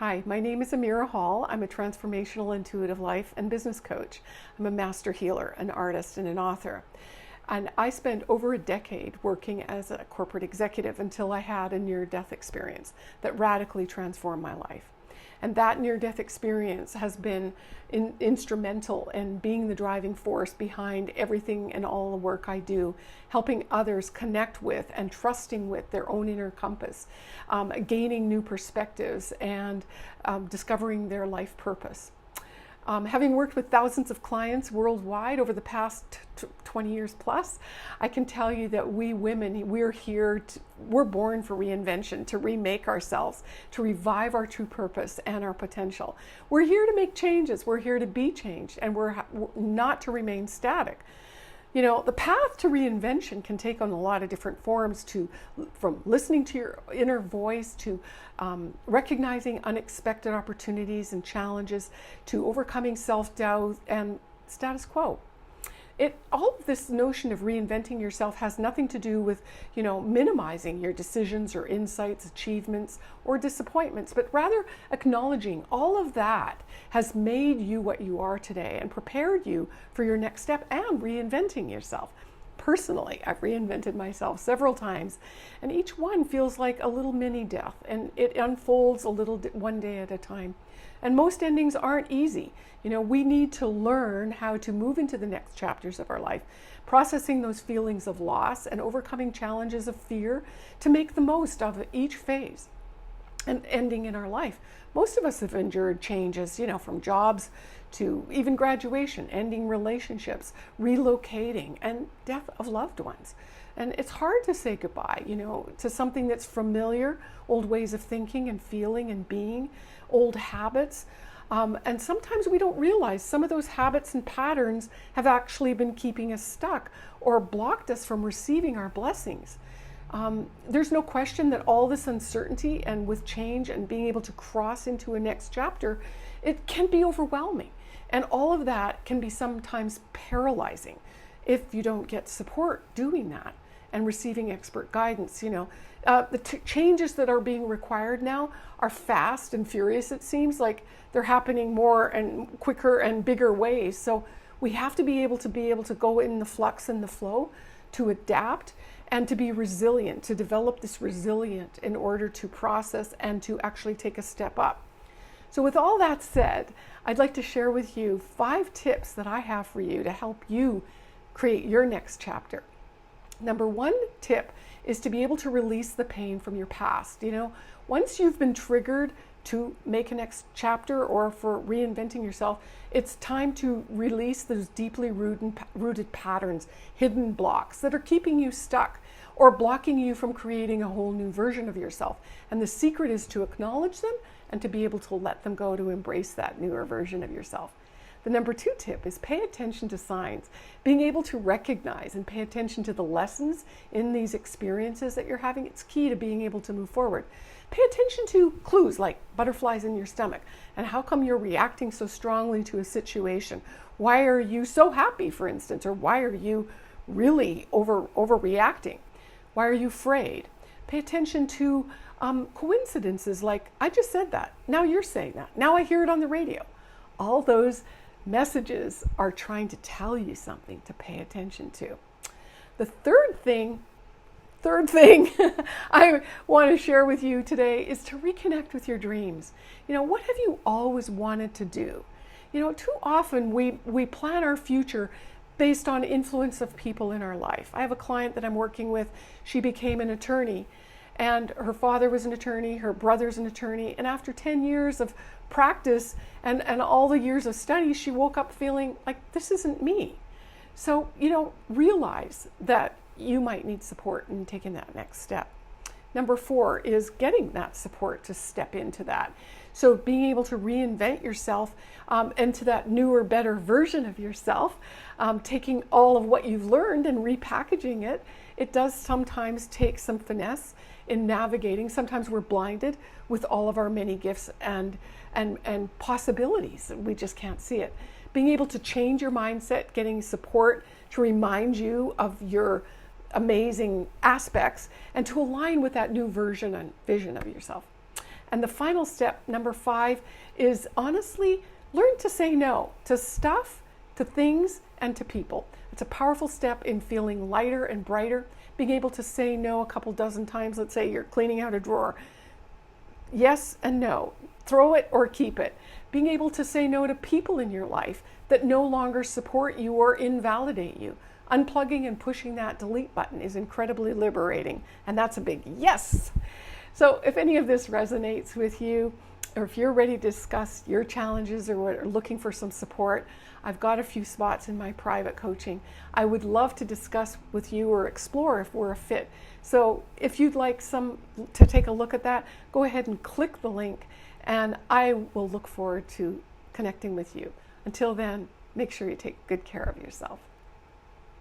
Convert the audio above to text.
Hi, my name is Amira Hall. I'm a transformational intuitive life and business coach. I'm a master healer, an artist, and an author. And I spent over a decade working as a corporate executive until I had a near-death experience that radically transformed my life. And that near-death experience has been instrumental in being the driving force behind everything and all the work I do, helping others connect with and trusting with their own inner compass, gaining new perspectives, and discovering their life purpose. Having worked with thousands of clients worldwide over the past 20 years plus, I can tell you that we women, we're born for reinvention, to remake ourselves, to revive our true purpose and our potential. We're here to make changes, we're here to be changed, and we're not to remain static. You know, the path to reinvention can take on a lot of different forms, from listening to your inner voice, to recognizing unexpected opportunities and challenges, to overcoming self-doubt and status quo. All of this notion of reinventing yourself has nothing to do with, minimizing your decisions or insights, achievements, or disappointments, but rather acknowledging all of that has made you what you are today and prepared you for your next step and reinventing yourself. Personally, I've reinvented myself several times, and each one feels like a little mini death, and it unfolds one day at a time. And most endings aren't easy. We need to learn how to move into the next chapters of our life, processing those feelings of loss and overcoming challenges of fear to make the most of each phase and ending in our life. Most of us have endured changes, from jobs to even graduation, ending relationships, relocating, and death of loved ones. And it's hard to say goodbye, to something that's familiar, old ways of thinking and feeling and being, old habits. And sometimes we don't realize some of those habits and patterns have actually been keeping us stuck or blocked us from receiving our blessings. There's no question that all this uncertainty and with change and being able to cross into a next chapter, it can be overwhelming. And all of that can be sometimes paralyzing if you don't get support doing that and receiving expert guidance. The changes that are being required now are fast and furious. It seems like they're happening more and quicker and bigger ways. So we have to be able to go in the flux and the flow, to adapt and to be resilient, to develop this resilience in order to process and to actually take a step up. So with all that said, I'd like to share with you 5 tips that I have for you to help you create your next chapter. Number 1 tip is to be able to release the pain from your past. Once you've been triggered to make a next chapter or for reinventing yourself, it's time to release those deeply rooted patterns, hidden blocks that are keeping you stuck or blocking you from creating a whole new version of yourself. And the secret is to acknowledge them and to be able to let them go, to embrace that newer version of yourself. The number 2 tip is pay attention to signs, being able to recognize and pay attention to the lessons in these experiences that you're having. It's key to being able to move forward. Pay attention to clues like butterflies in your stomach and how come you're reacting so strongly to a situation. Why are you so happy, for instance, or why are you really overreacting? Why are you afraid? Pay attention to coincidences like, I just said that, now you're saying that, now I hear it on the radio. All those messages are trying to tell you something to pay attention to. The third thing I want to share with you today is to reconnect with your dreams. What have you always wanted to do? Too often we plan our future based on influence of people in our life. I have a client that I'm working with. She became an attorney, and her father was an attorney, her brother's an attorney, and after 10 years of practice and all the years of study, she woke up feeling like, this isn't me. So, realize that you might need support in taking that next step. Number 4 is getting that support to step into that. So being able to reinvent yourself into that newer, better version of yourself, taking all of what you've learned and repackaging it. It does sometimes take some finesse in navigating. Sometimes we're blinded with all of our many gifts and possibilities. We just can't see it. Being able to change your mindset, getting support to remind you of your amazing aspects and to align with that new version and vision of yourself. And the final step, number 5, is honestly learn to say no to stuff, to things, and to people. It's a powerful step in feeling lighter and brighter, being able to say no a couple dozen times. Let's say you're cleaning out a drawer. Yes and no. Throw it or keep it. Being able to say no to people in your life that no longer support you or invalidate you. Unplugging and pushing that delete button is incredibly liberating, and that's a big yes. So if any of this resonates with you, or if you're ready to discuss your challenges or are looking for some support, I've got a few spots in my private coaching. I would love to discuss with you or explore if we're a fit. So if you'd like to take a look at that, go ahead and click the link, and I will look forward to connecting with you. Until then, make sure you take good care of yourself.